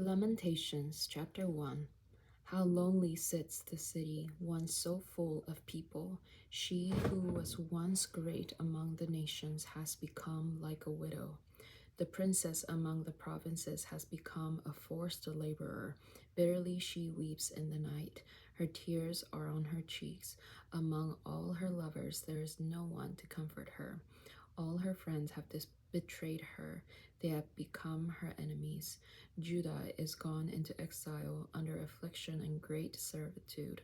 Lamentations chapter 1. How lonely sits the city, once so full of people. She who was once great among the nations has become like a widow. The princess among the provinces has become a forced laborer. Bitterly she weeps in the night. Her tears are on her cheeks. Among all her lovers there is no one to comfort her. All her friends have betrayed her. They have become her enemies. Judah is gone into exile under affliction and great servitude.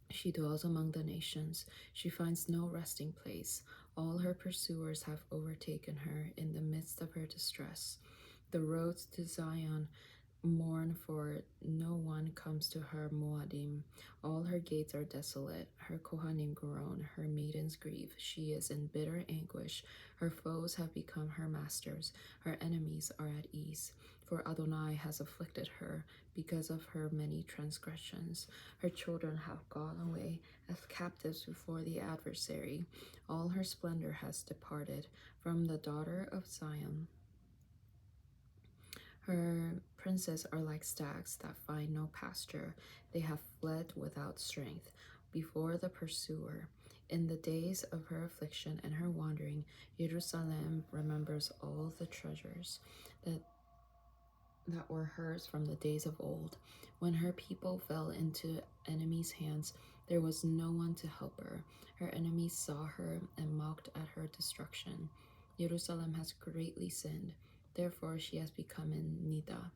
She dwells among the nations. She finds no resting place. All her pursuers have overtaken her in the midst of her distress. The roads to Zion mourn, for no one comes to her Moadim. All her gates are desolate. Her Kohanim groan. Her maidens grieve. She is in bitter anguish. Her foes have become her masters. Her enemies are at ease. For Adonai has afflicted her because of her many transgressions. Her children have gone away as captives before the adversary. All her splendor has departed from the daughter of Zion. Her princes are like stags that find no pasture. They have fled without strength before the pursuer. In the days of her affliction and her wandering, Jerusalem remembers all the treasures that were hers from the days of old. When her people fell into enemies' hands, there was no one to help her. Her enemies saw her and mocked at her destruction. Jerusalem has greatly sinned, therefore she has become in Nida.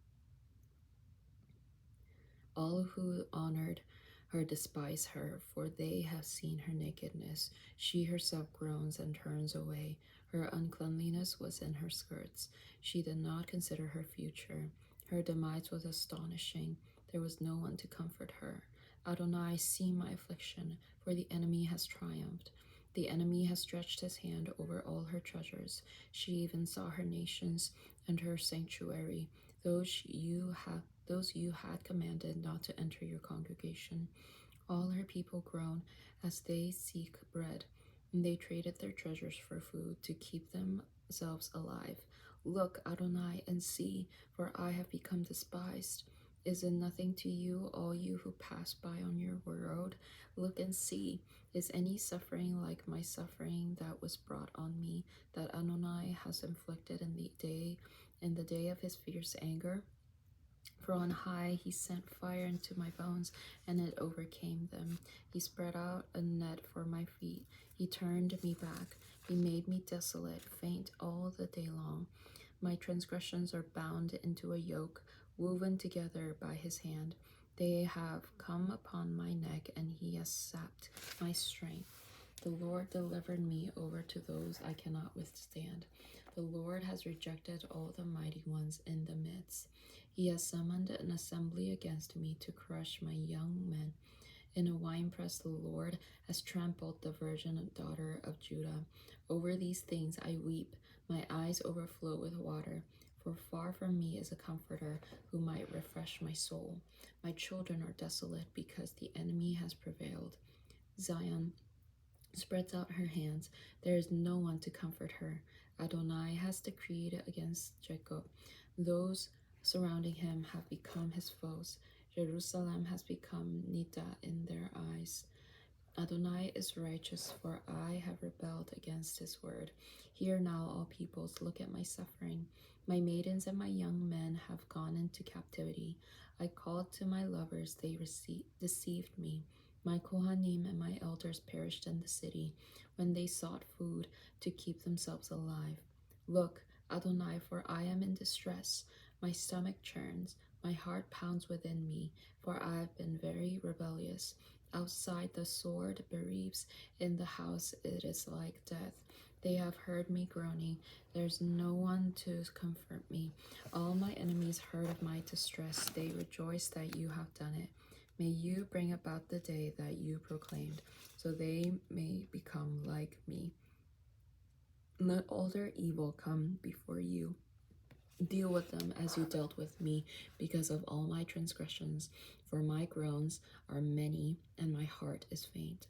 All who honored her despise her, for they have seen her nakedness. She herself groans and turns away. Her uncleanliness was in her skirts. She did not consider her future. Her demise was astonishing. There was no one to comfort her. Adonai, see my affliction, for the enemy has triumphed. The enemy has stretched his hand over all her treasures. She even saw her nations and her sanctuary, those you had commanded not to enter your congregation. All her people groan as they seek bread, and they traded their treasures for food to keep themselves alive. Look, Adonai, and see, for I have become despised. Is it nothing to you, all you who pass by on your road? Look and see. Is any suffering like my suffering that was brought on me, that Adonai has inflicted in the day of his fierce anger? For on high he sent fire into my bones, and it overcame them. He spread out a net for my feet. He turned me back. He made me desolate, faint all the day long. My transgressions are bound into a yoke, woven together by his hand. They have come upon my neck, and he has sapped my strength. The Lord delivered me over to those I cannot withstand. The Lord has rejected all the mighty ones in the midst. He has summoned an assembly against me to crush my young men. In a winepress the Lord has trampled the virgin daughter of Judah. Over these things I weep. My eyes overflow with water. For far from me is a comforter who might refresh my soul. My children are desolate because the enemy has prevailed. Zion spreads out her hands. There is no one to comfort her. Adonai has decreed against Jacob. Those surrounding him have become his foes. Jerusalem has become Nida in their eyes. Adonai is righteous, for I have rebelled against his word. Hear now, all peoples, look at my suffering. My maidens and my young men have gone into captivity. I called to my lovers, they deceived me. My Kohanim and my elders perished in the city when they sought food to keep themselves alive. Look, Adonai, for I am in distress. My stomach churns, my heart pounds within me, for I have been very rebellious. Outside the sword bereaves, in the house it is like death. They have heard me groaning. There's no one to comfort me. All my enemies heard of my distress. They rejoice that you have done it. May you bring about the day that you proclaimed, so they may become like me. Let all their evil come before you. Deal with them as you dealt with me because of all my transgressions, for my groans are many and my heart is faint.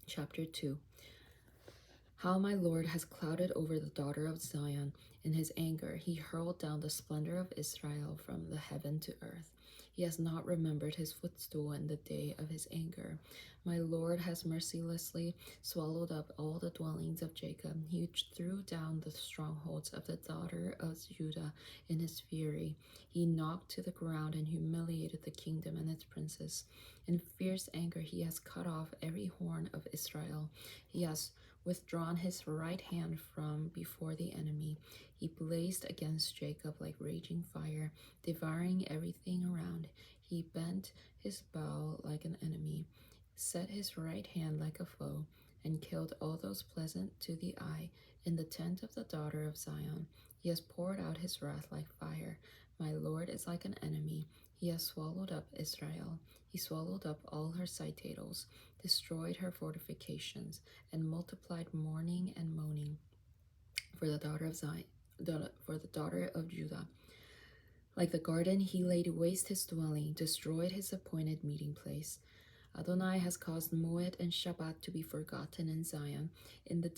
Chapter 2. How my Lord has clouded over the daughter of Zion. In his anger, he hurled down the splendor of Israel from the heaven to earth. He has not remembered his footstool in the day of his anger. My Lord has mercilessly swallowed up all the dwellings of Jacob. He threw down the strongholds of the daughter of Judah in his fury. He knocked to the ground and humiliated the kingdom and its princes. In fierce anger, he has cut off every horn of Israel. He has withdrawn his right hand from before the enemy. He blazed against Jacob like raging fire, devouring everything around. He bent his bow like an enemy, set his right hand like a foe, and killed all those pleasant to the eye in the tent of the daughter of Zion. He has poured out his wrath like fire. My Lord is like an enemy. He has swallowed up Israel. He swallowed up all her citadels, destroyed her fortifications, and multiplied mourning and moaning for the daughter of Zion, for the daughter of Judah. Like the garden, he laid waste his dwelling, destroyed his appointed meeting place. Adonai has caused Moed and Shabbat to be forgotten in Zion. In the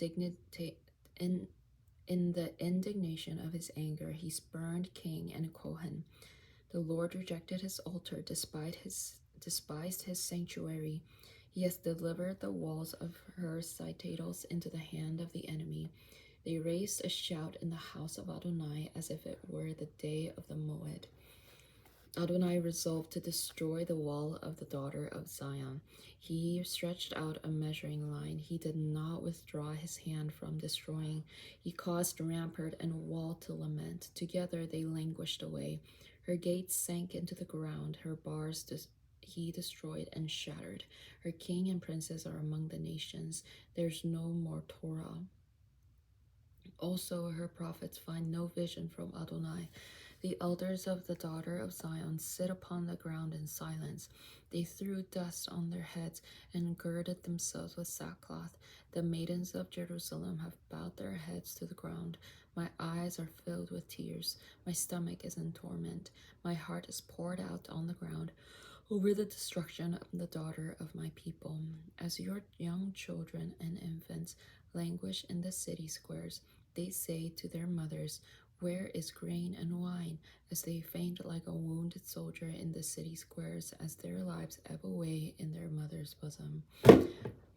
in the indignation of his anger, he spurned king and Kohen. The Lord rejected his altar, despised his sanctuary. He has delivered the walls of her citadels into the hand of the enemy. They raised a shout in the house of Adonai as if it were the day of the Moed. Adonai resolved to destroy the wall of the daughter of Zion. He stretched out a measuring line. He did not withdraw his hand from destroying. He caused rampart and wall to lament. Together they languished away. Her gates sank into the ground. Her bars he destroyed and shattered. Her king and princes are among the nations. There's no more Torah. Also, her prophets find no vision from Adonai. The elders of the daughter of Zion sit upon the ground in silence. They threw dust on their heads and girded themselves with sackcloth. The maidens of Jerusalem have bowed their heads to the ground. My eyes are filled with tears. My stomach is in torment. My heart is poured out on the ground over the destruction of the daughter of my people. As your young children and infants languish in the city squares, they say to their mothers, "Where is grain and wine?" As they faint like a wounded soldier in the city squares, as their lives ebb away in their mother's bosom.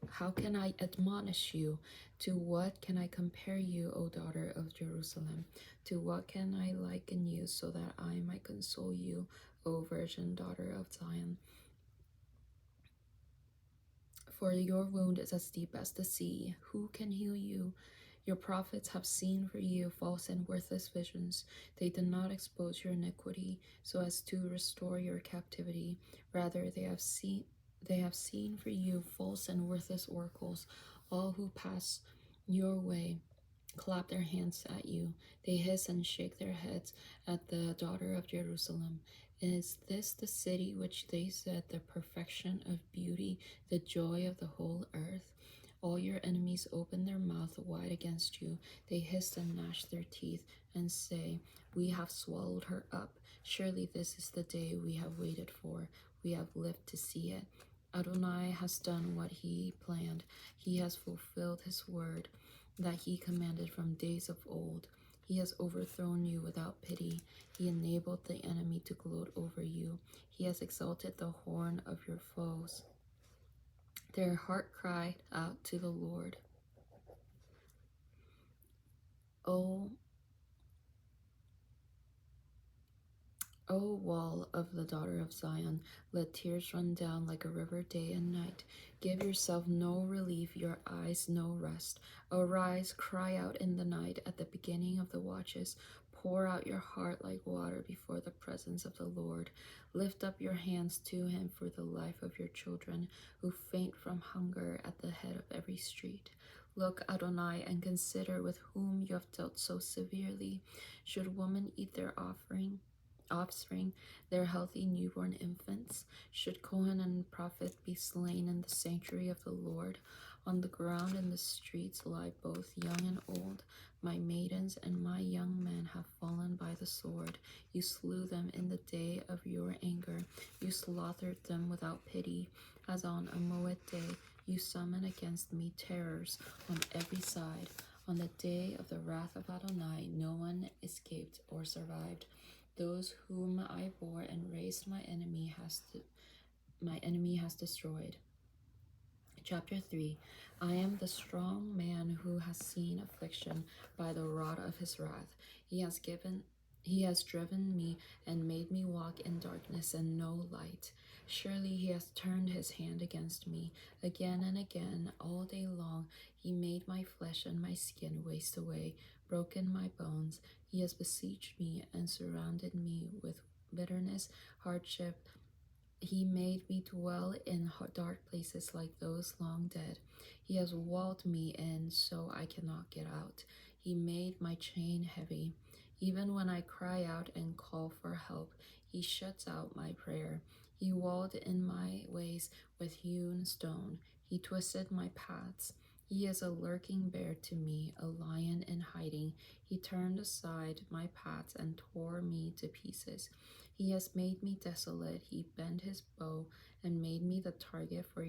How can I admonish you? To what can I compare you, O daughter of Jerusalem? To what can I liken you so that I might console you, O virgin daughter of Zion? For your wound is as deep as the sea. Who can heal you? Your prophets have seen for you false and worthless visions. They did not expose your iniquity so as to restore your captivity. Rather, they have seen for you false and worthless oracles. All who pass your way clap their hands at you. They hiss and shake their heads at the daughter of Jerusalem. Is this the city which they said the perfection of beauty, the joy of the whole earth? All your enemies open their mouth wide against you. They hiss and gnash their teeth and say, "We have swallowed her up. Surely this is the day we have waited for. We have lived to see it." Adonai has done what he planned. He has fulfilled his word that he commanded from days of old. He has overthrown you without pity. He enabled the enemy to gloat over you. He has exalted the horn of your foes. Their heart cried out to the Lord. O wall of the daughter of Zion, let tears run down like a river day and night. Give yourself no relief, your eyes no rest. Arise, cry out in the night at the beginning of the watches. Pour out your heart like water before the presence of the Lord. Lift up your hands to him for the life of your children, who faint from hunger at the head of every street. Look, Adonai, and consider with whom you have dealt so severely. Should women eat their offspring, their healthy newborn infants? Should Kohen and prophet be slain in the sanctuary of the Lord? On the ground in the streets lie both young and old. My maidens and my young men have fallen by the sword. You slew them in the day of your anger. You slaughtered them without pity. As on a Moed day, You summon against me terrors on every side. On the day of the wrath of Adonai, no one escaped or survived. Those whom I bore and raised my enemy has destroyed. Chapter 3. I am the strong man who has seen affliction by the rod of his wrath. He has driven me and made me walk in darkness and no light. Surely he has turned his hand against me. Again and again, all day long, he made my flesh and my skin waste away, broken my bones. He has besieged me and surrounded me with bitterness, hardship. He made me dwell in dark places like those long dead. He has walled me in so I cannot get out. He made my chain heavy. Even when I cry out and call for help, he shuts out my prayer. He walled in my ways with hewn stone. He twisted my paths. He is a lurking bear to me, a lion in hiding. He turned aside my paths and tore me to pieces. He has made me desolate. He bent his bow and made me the target for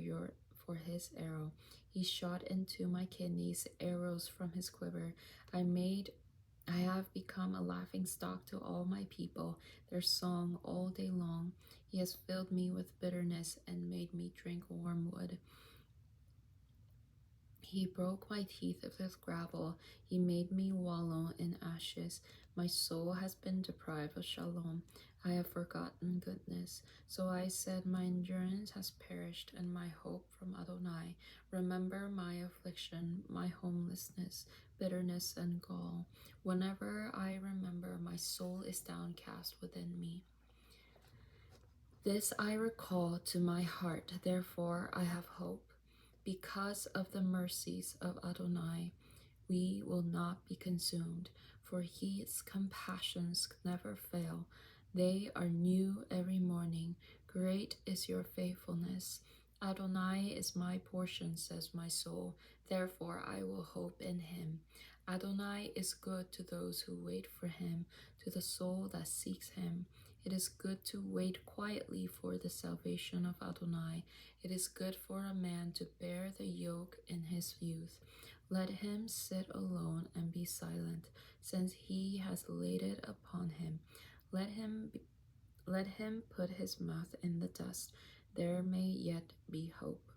his arrow. He shot into my kidneys arrows from his quiver. I have become a laughing stock to all my people, their song all day long. He has filled me with bitterness and made me drink wormwood. He broke my teeth with gravel. He made me wallow in ashes. My soul has been deprived of shalom. I have forgotten goodness. So I said, my endurance has perished, and my hope from Adonai. Remember my affliction, my homelessness, bitterness, and gall. Whenever I remember, my soul is downcast within me. This I recall to my heart, therefore I have hope. Because of the mercies of Adonai, we will not be consumed, for his compassions never fail. They are new every morning. Great is your faithfulness. Adonai is my portion, says my soul. Therefore I will hope in him. Adonai is good to those who wait for him, to the soul that seeks him. It is good to wait quietly for the salvation of Adonai. It is good for a man to bear the yoke in his youth. Let him sit alone and be silent, since he has laid it upon him. Let him put his mouth in the dust. There may yet be hope.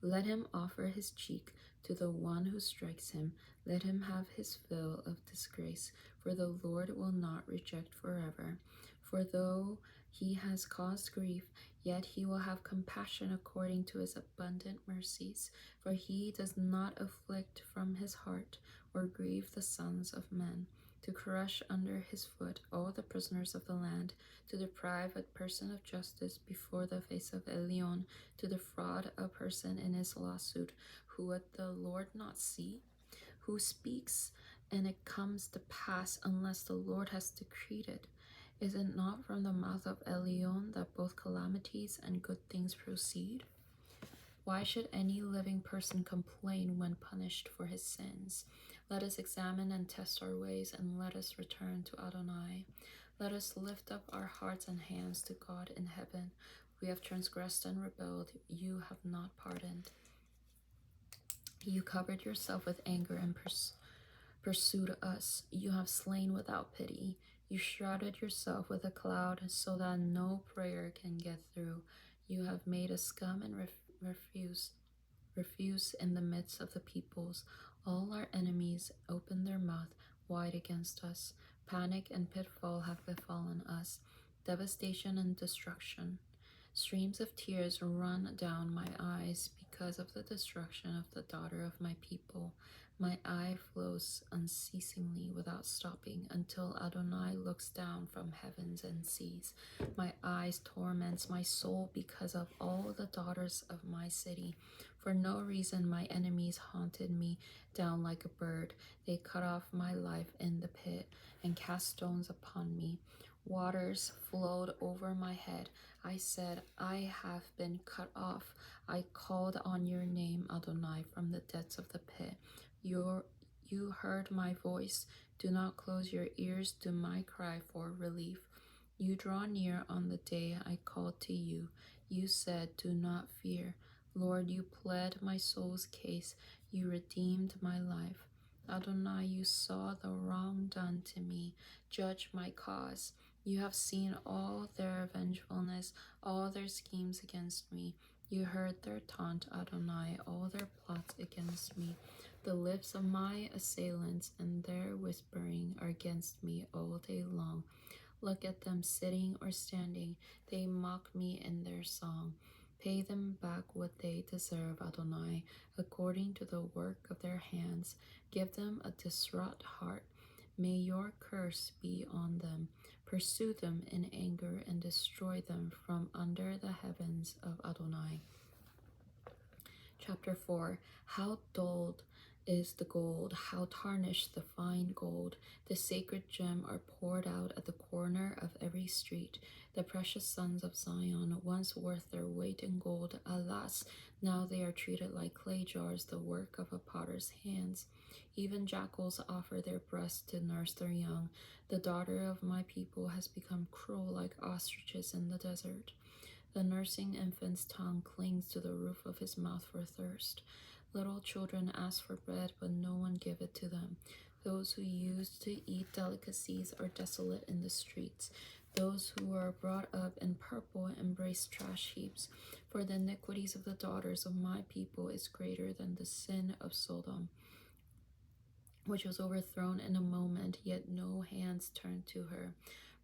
Let him offer his cheek to the one who strikes him. Let him have his fill of disgrace, for the Lord will not reject forever. For though he has caused grief, yet he will have compassion according to his abundant mercies. For he does not afflict from his heart, or grieve the sons of men, to crush under his foot all the prisoners of the land, to deprive a person of justice before the face of Elion, to defraud a person in his lawsuit. Who would the Lord not see? Who speaks, and it comes to pass unless the Lord has decreed it? Is it not from the mouth of Elion that both calamities and good things proceed? Why should any living person complain when punished for his sins? Let us examine and test our ways, and let us return to Adonai. Let us lift up our hearts and hands to God in heaven. We have transgressed and rebelled. You have not pardoned. You covered yourself with anger and pursued us. You have slain without pity. You shrouded yourself with a cloud so that no prayer can get through. You have made us scum and refuse in the midst of the peoples. All our enemies open their mouth wide against us. Panic and pitfall have befallen us, devastation and destruction. Streams of tears run down my eyes because of the destruction of the daughter of my people. My eye flows unceasingly without stopping until Adonai looks down from heavens and sees. My eyes torments my soul because of all the daughters of my city. For no reason my enemies haunted me down like a bird. They cut off my life in the pit and cast stones upon me. Waters flowed over my head. I said, I have been cut off. I called on your name, Adonai, from the depths of the pit. You heard my voice. Do not close your ears to my cry for relief. You draw near on the day I called to you. You said, "Do not fear." Lord, you pled my soul's case. You redeemed my life. Adonai, you saw the wrong done to me. Judge my cause. You have seen all their vengefulness, all their schemes against me. You heard their taunt, Adonai, all their plots against me. The lips of my assailants and their whispering are against me all day long. Look at them sitting or standing. They mock me in their song. Pay them back what they deserve, Adonai, according to the work of their hands. Give them a distraught heart. May your curse be on them. Pursue them in anger and destroy them from under the heavens of Adonai. Chapter 4. How dulled is the gold, how tarnished the fine gold. The sacred gem are poured out at the corner of every street. The precious sons of Zion, once worth their weight in gold, alas, now they are treated like clay jars, the work of a potter's hands. Even jackals offer their breasts to nurse their young. The daughter of my people has become cruel like ostriches in the desert. The nursing infant's tongue clings to the roof of his mouth for thirst. Little children ask for bread, but no one give it to them. Those who used to eat delicacies are desolate in the streets. Those who are brought up in purple embrace trash heaps. For the iniquities of the daughters of my people is greater than the sin of Sodom, which was overthrown in a moment, yet no hands turned to her.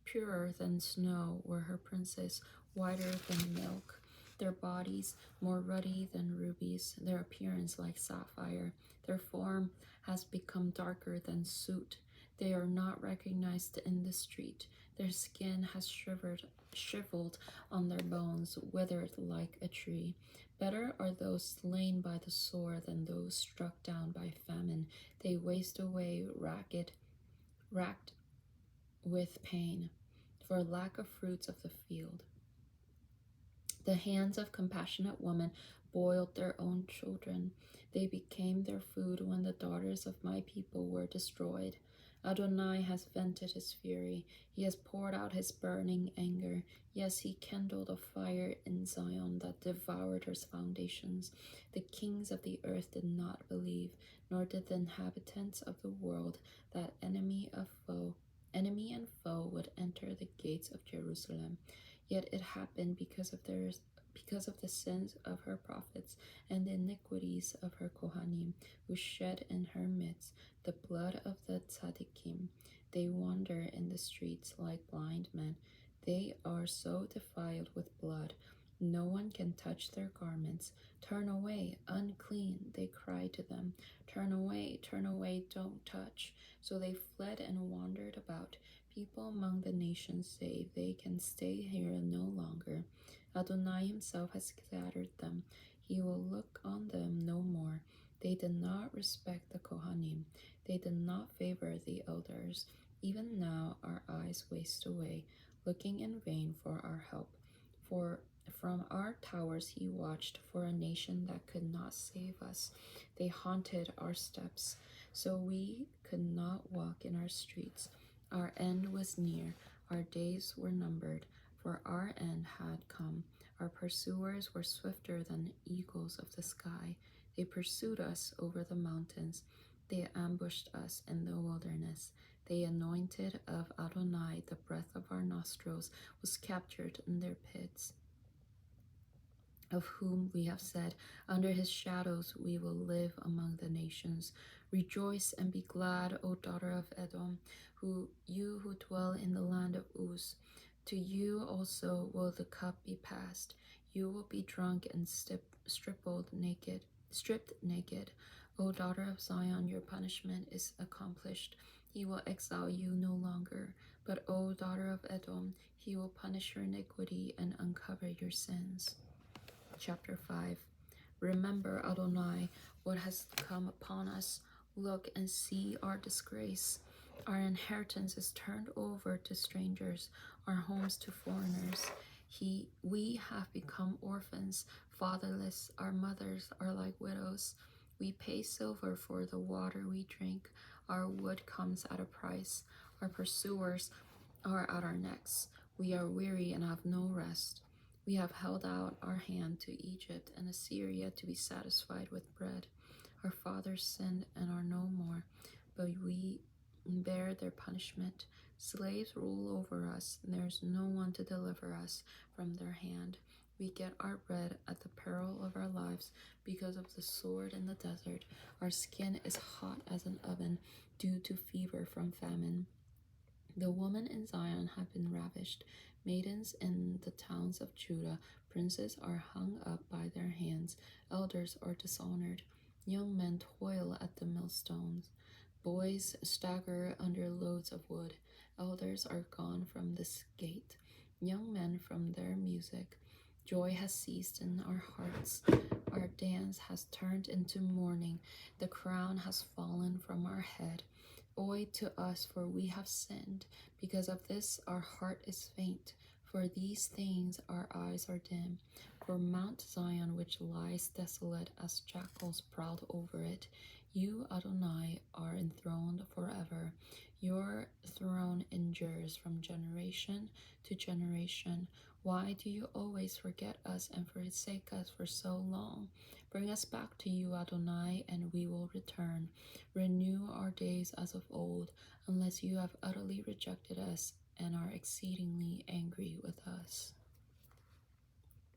Purer than snow were her princes, whiter than milk. Their bodies more ruddy than rubies, their appearance like sapphire. Their form has become darker than soot. They are not recognized in the street. Their skin has shriveled on their bones, withered like a tree. Better are those slain by the sword than those struck down by famine. They waste away racked with pain, for lack of fruits of the field. The hands of compassionate women boiled their own children. They became their food when the daughters of my people were destroyed. Adonai has vented his fury. He has poured out his burning anger. Yes, he kindled a fire in Zion that devoured her foundations. The kings of the earth did not believe, nor did the inhabitants of the world, that enemy and foe would enter the gates of Jerusalem. Yet it happened because of the sins of her prophets and the iniquities of her Kohanim, who shed in her midst the blood of the tzaddikim. They wander in the streets like blind men. They are so defiled with blood. No one can touch their garments. Turn away, unclean, they cry to them. Turn away, don't touch. So they fled and wandered about. People among the nations say, they can stay here no longer. Adonai himself has scattered them. He will look on them no more. They did not respect the Kohanim. They did not favor the elders. Even now our eyes waste away, looking in vain for our help. For from our towers he watched for a nation that could not save us. They haunted our steps, so we could not walk in our streets. Our end was near, our days were numbered, for our end had come. Our pursuers were swifter than eagles of the sky. They pursued us over the mountains. They ambushed us in the wilderness. They anointed of Adonai, the breath of our nostrils was captured in their pits, of whom we have said, under his shadows we will live among the nations. Rejoice and be glad, O daughter of Edom, you who dwell in the land of Uz. To you also will the cup be passed. You will be drunk and stripped naked. O daughter of Zion, your punishment is accomplished. He will exile you no longer. But O daughter of Edom, he will punish your iniquity and uncover your sins. Chapter 5. Remember, Adonai, what has come upon us. Look and see our disgrace. Our inheritance is turned over to strangers, our homes to foreigners. We have become orphans, fatherless. Our mothers are like widows. We pay silver for the water we drink. Our wood comes at a price. Our pursuers are at our necks. We are weary and have no rest. We have held out our hand to Egypt and Assyria to be satisfied with bread. Our fathers sinned and are no more, but we bear their punishment. Slaves rule over us, and there is no one to deliver us from their hand. We get our bread at the peril of our lives because of the sword in the desert. Our skin is hot as an oven due to fever from famine. The women in Zion have been ravished, maidens in the towns of Judah. Princes are hung up by their hands, elders are dishonored. Young men toil at the millstones. Boys stagger under loads of wood. Elders are gone from this gate, young men from their music. Joy has ceased in our hearts. Our dance has turned into mourning. The crown has fallen from our head. Oy to us, for we have sinned. Because of this, our heart is faint. For these things, our eyes are dim. For Mount Zion, which lies desolate as jackals prowled over it, you, Adonai, are enthroned forever. Your throne endures from generation to generation. Why do you always forget us and forsake us for so long? Bring us back to you, Adonai, and we will return. Renew our days as of old, unless you have utterly rejected us and are exceedingly angry with us.